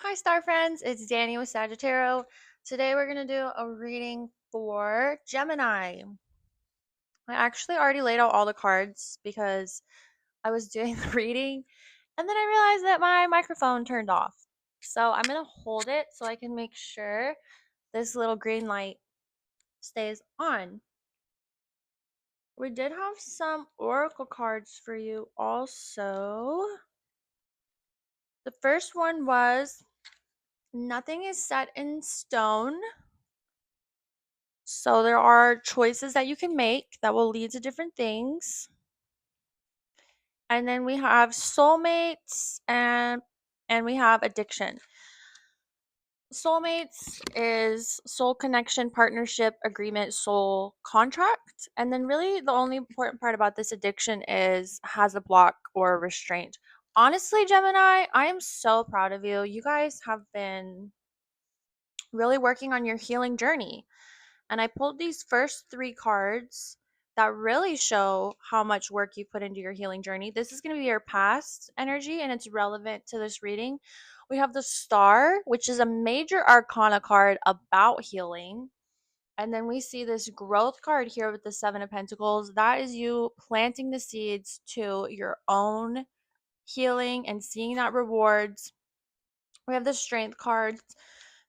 Hi, star friends. It's Danny with Sagittarius. Today we're going to do a reading for Gemini. I actually already laid out all the cards because I was doing the reading and then I realized that my microphone turned off. So I'm going to hold it so I can make sure this little green light stays on. We did have some oracle cards for you also. The first one was nothing is set in stone. So there are choices that you can make that will lead to different things. And then we have soulmates and we have addiction. Soulmates is soul connection, partnership, agreement, soul contract. And then really the only important part about this addiction is has a block or a restraint. Honestly, Gemini, I am so proud of you. You guys have been really working on your healing journey. And I pulled these first three cards that really show how much work you put into your healing journey. This is going to be your past energy and it's relevant to this reading. We have the Star, which is a major arcana card about healing. And then we see this growth card here with the Seven of Pentacles. That is you planting the seeds to your own healing and seeing that rewards. We have the Strength card.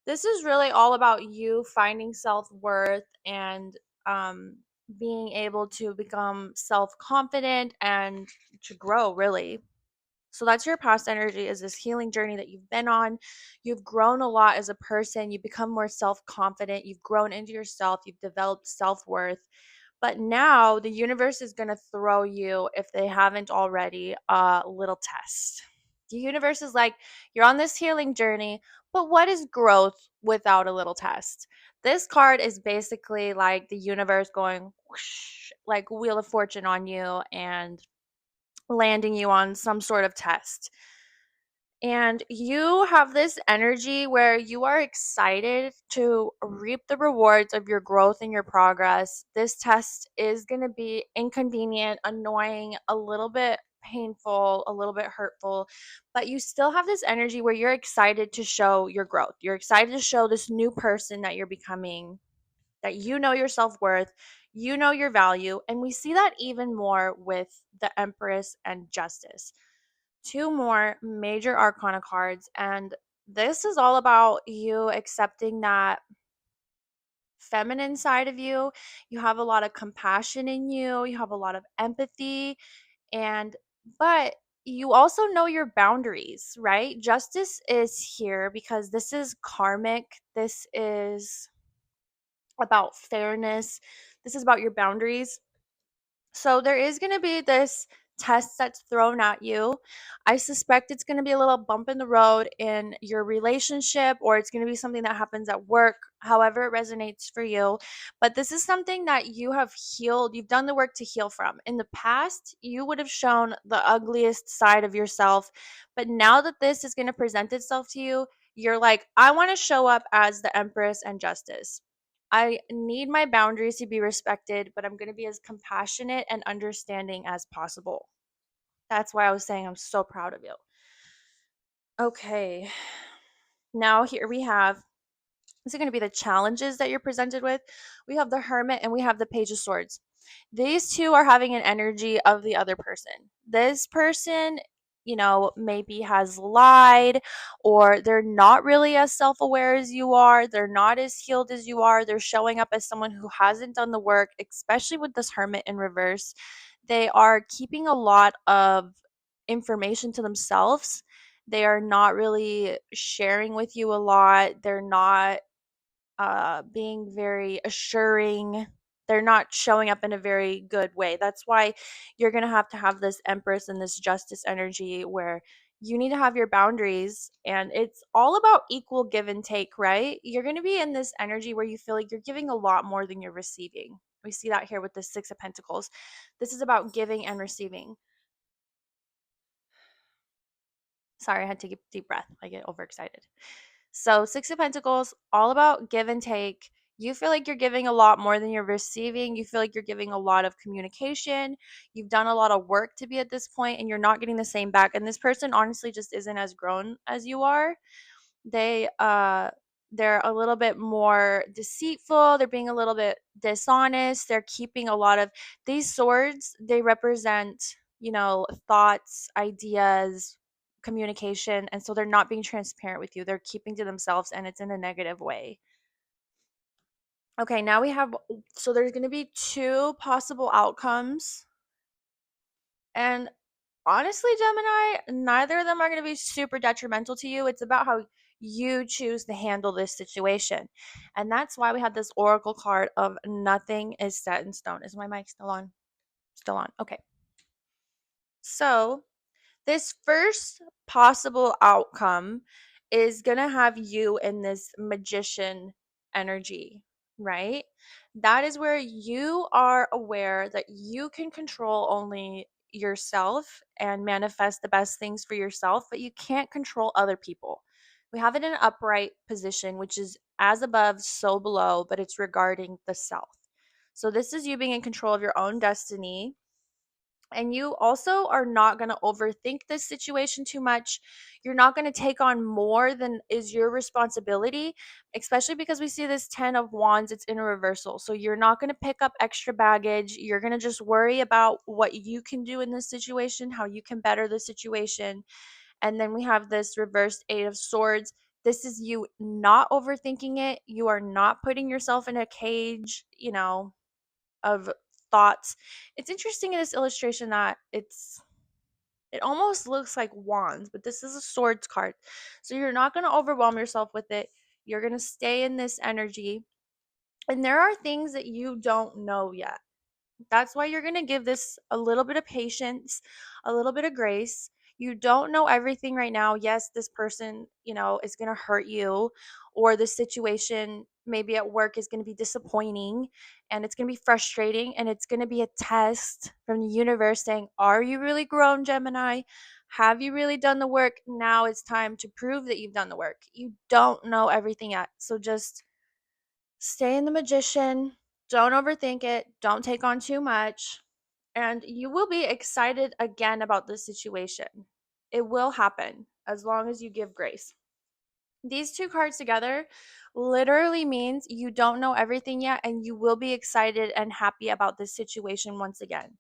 This is really all about you finding self-worth and um, being able to become self-confident and to grow, really. So that's your past energy, is this healing journey that you've been on. You've grown a lot as a person. You've become more self-confident. You've grown into yourself. You've developed self-worth. But now the universe is going to throw you, if they haven't already, a little test. The universe is like, you're on this healing journey, but what is growth without a little test? This card is basically like the universe going whoosh, like Wheel of Fortune on you and landing you on some sort of test. And you have this energy where you are excited to reap the rewards of your growth and your progress. This test is going to be inconvenient, annoying, a little bit painful, a little bit hurtful, but you still have this energy where you're excited to show your growth. You're excited to show this new person that you're becoming, that you know your self worth, you know your value. And we see that even more with the Empress and Justice, two more major arcana cards. And this is all about you accepting that feminine side of you. You have a lot of compassion in you, you have a lot of empathy, and but you also know your boundaries, right? Justice is here because this is karmic. This is about fairness. This is about your boundaries. So there is going to be this test that's thrown at you. I suspect it's going to be a little bump in the road in your relationship, or it's going to be something that happens at work, however it resonates for you. But this is something that you have healed, you've done the work to heal from. In the past, you would have shown the ugliest side of yourself. But now that this is going to present itself to you, you're like, I want to show up as the Empress and Justice. I need my boundaries to be respected, but I'm going to be as compassionate and understanding as possible. That's why I was saying I'm so proud of you. Okay. Now, here we have, these are going to be the challenges that you're presented with. We have the Hermit and we have the Page of Swords. These two are having an energy of the other person. This person, maybe has lied, or they're not really as self aware as you are. They're not as healed as you are. They're showing up as someone who hasn't done the work, especially with this Hermit in reverse. They are keeping a lot of information to themselves. They are not really sharing with you a lot. They're not being very assuring. They're not showing up in a very good way. That's why you're going to have this Empress and this Justice energy where you need to have your boundaries, and it's all about equal give and take, right? You're going to be in this energy where you feel like you're giving a lot more than you're receiving. We see that here with the Six of Pentacles. This is about giving and receiving. Sorry, I had to take a deep breath. I get overexcited. So, Six of Pentacles, all about give and take. You feel like you're giving a lot more than you're receiving. You feel like you're giving a lot of communication. You've done a lot of work to be at this point, and you're not getting the same back. And this person honestly just isn't as grown as you are. They're a little bit more deceitful, they're being a little bit dishonest, they're keeping a lot of these swords, they represent, thoughts, ideas, communication, and so they're not being transparent with you. They're keeping to themselves and it's in a negative way. Okay, now we have so there's going to be two possible outcomes. And honestly, Gemini, neither of them are going to be super detrimental to you. It's about how you choose to handle this situation. And that's why we have this oracle card of nothing is set in stone. Is my mic still on? Still on. Okay. So, this first possible outcome is going to have you in this magician energy, right? That is where you are aware that you can control only yourself and manifest the best things for yourself, but you can't control other people. We have it in an upright position, which is as above, so below, but it's regarding the self. So, this is you being in control of your own destiny, and you also are not going to overthink this situation too much. You're not going to take on more than is your responsibility, especially because we see this 10 of wands, it's in a reversal. So you're not going to pick up extra baggage. You're going to just worry about what you can do in this situation, how you can better the situation. And then we have this reversed 8 of swords. This is you not overthinking it. You are not putting yourself in a cage, of thoughts. It's interesting in this illustration that it almost looks like wands, but this is a swords card. So you're not going to overwhelm yourself with it. You're going to stay in this energy. And there are things that you don't know yet. That's why you're going to give this a little bit of patience, a little bit of grace. You don't know everything right now. Yes, this person, is going to hurt you, or the situation maybe at work is going to be disappointing and it's going to be frustrating, and it's going to be a test from the universe saying, "Are you really grown, Gemini? Have you really done the work? Now it's time to prove that you've done the work." You don't know everything yet. So just stay in the magician. Don't overthink it. Don't take on too much. And you will be excited again about this situation. It will happen as long as you give grace. These two cards together literally means you don't know everything yet and you will be excited and happy about this situation once again.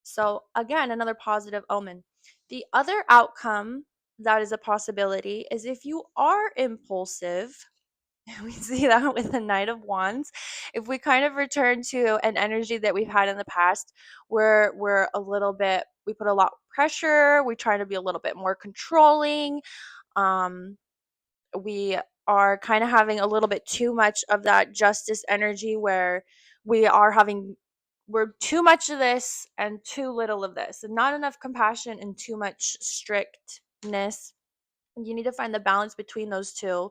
So, again, another positive omen. The other outcome that is a possibility is if you are impulsive. We see that with the Knight of Wands. If we kind of return to an energy that we've had in the past, where we're a little bit, we put a lot of pressure, we try to be a little bit more controlling, um, we are kind of having a little bit too much of that justice energy where we are having, we're too much of this and too little of this, and not enough compassion and too much strictness. You need to find the balance between those two,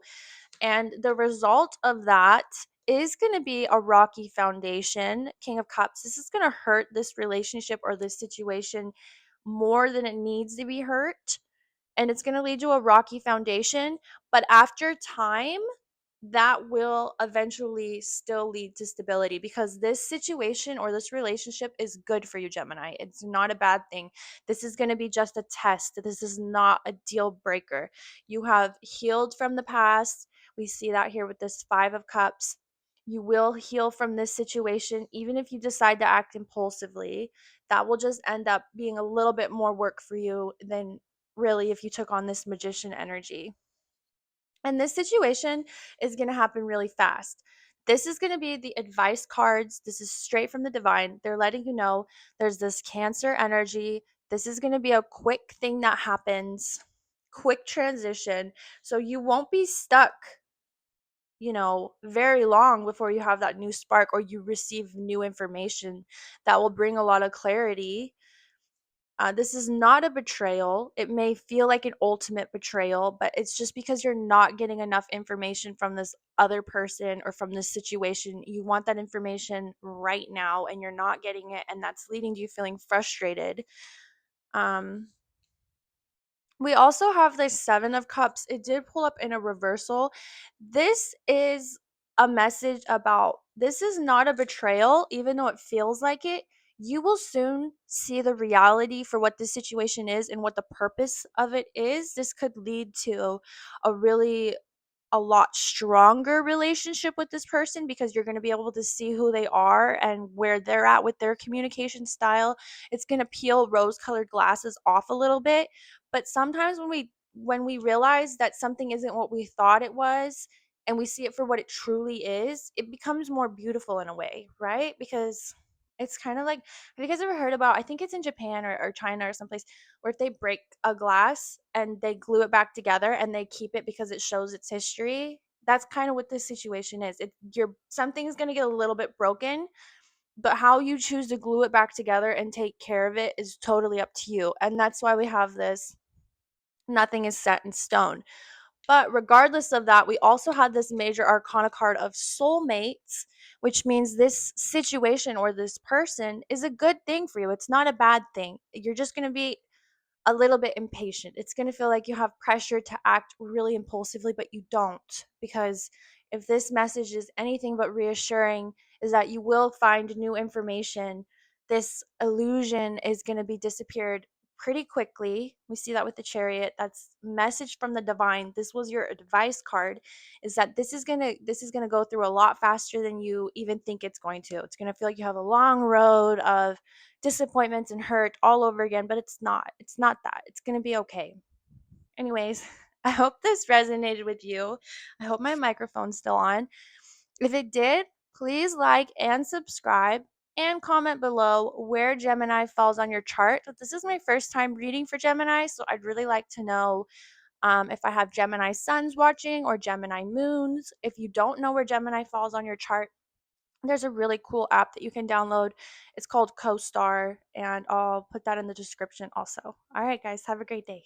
and the result of that is going to be a rocky foundation. King of Cups. This is going to hurt this relationship or this situation more than it needs to be hurt. And it's going to lead to a rocky foundation. But after time, that will eventually still lead to stability, because this situation or this relationship is good for you, Gemini. It's not a bad thing. This is going to be just a test. This is not a deal breaker. You have healed from the past. We see that here with this 5 of Cups. You will heal from this situation, even if you decide to act impulsively. That will just end up being a little bit more work for you than really if you took on this magician energy. And this situation is going to happen really fast. This is going to be the advice cards. This is straight from the divine. They're letting you know there's this Cancer energy. This is going to be a quick thing that happens, quick transition. So you won't be stuck, very long before you have that new spark or you receive new information that will bring a lot of clarity. This is not a betrayal. It may feel like an ultimate betrayal, but it's just because you're not getting enough information from this other person or from this situation. You want that information right now and you're not getting it, and that's leading to you feeling frustrated. Um, we also have the 7 of Cups. It did pull up in a reversal. This is a message about this is not a betrayal, even though it feels like it. You will soon see the reality for what this situation is and what the purpose of it is. This could lead to a really a lot stronger relationship with this person because you're going to be able to see who they are and where they're at with their communication style. It's going to peel rose-colored glasses off a little bit, but sometimes when we realize that something isn't what we thought it was and we see it for what it truly is, it becomes more beautiful in a way, right? Because it's kind of like, have you guys ever heard about, I think it's in Japan or China or someplace, where if they break a glass and they glue it back together and they keep it because it shows its history? That's kind of what this situation is. Something's going to get a little bit broken, but how you choose to glue it back together and take care of it is totally up to you. And that's why we have this nothing is set in stone. But regardless of that, we also had this major arcana card of soulmates, which means this situation or this person is a good thing for you. It's not a bad thing. You're just going to be a little bit impatient. It's going to feel like you have pressure to act really impulsively, but you don't. Because if this message is anything but reassuring, is that you will find new information. This illusion is going to be disappeared pretty quickly. We see that with the chariot. That's message from the divine. This was your advice card, is that this is going to go through a lot faster than you even think it's going to. It's going to feel like you have a long road of disappointments and hurt all over again, but it's not. It's not that. It's going to be okay. Anyways, I hope this resonated with you. I hope my microphone's still on. If it did, please like and subscribe and comment below where Gemini falls on your chart. This is my first time reading for Gemini, so I'd really like to know if I have Gemini suns watching or Gemini moons. If you don't know where Gemini falls on your chart, there's a really cool app that you can download. It's called CoStar, and I'll put that in the description also. All right, guys, have a great day.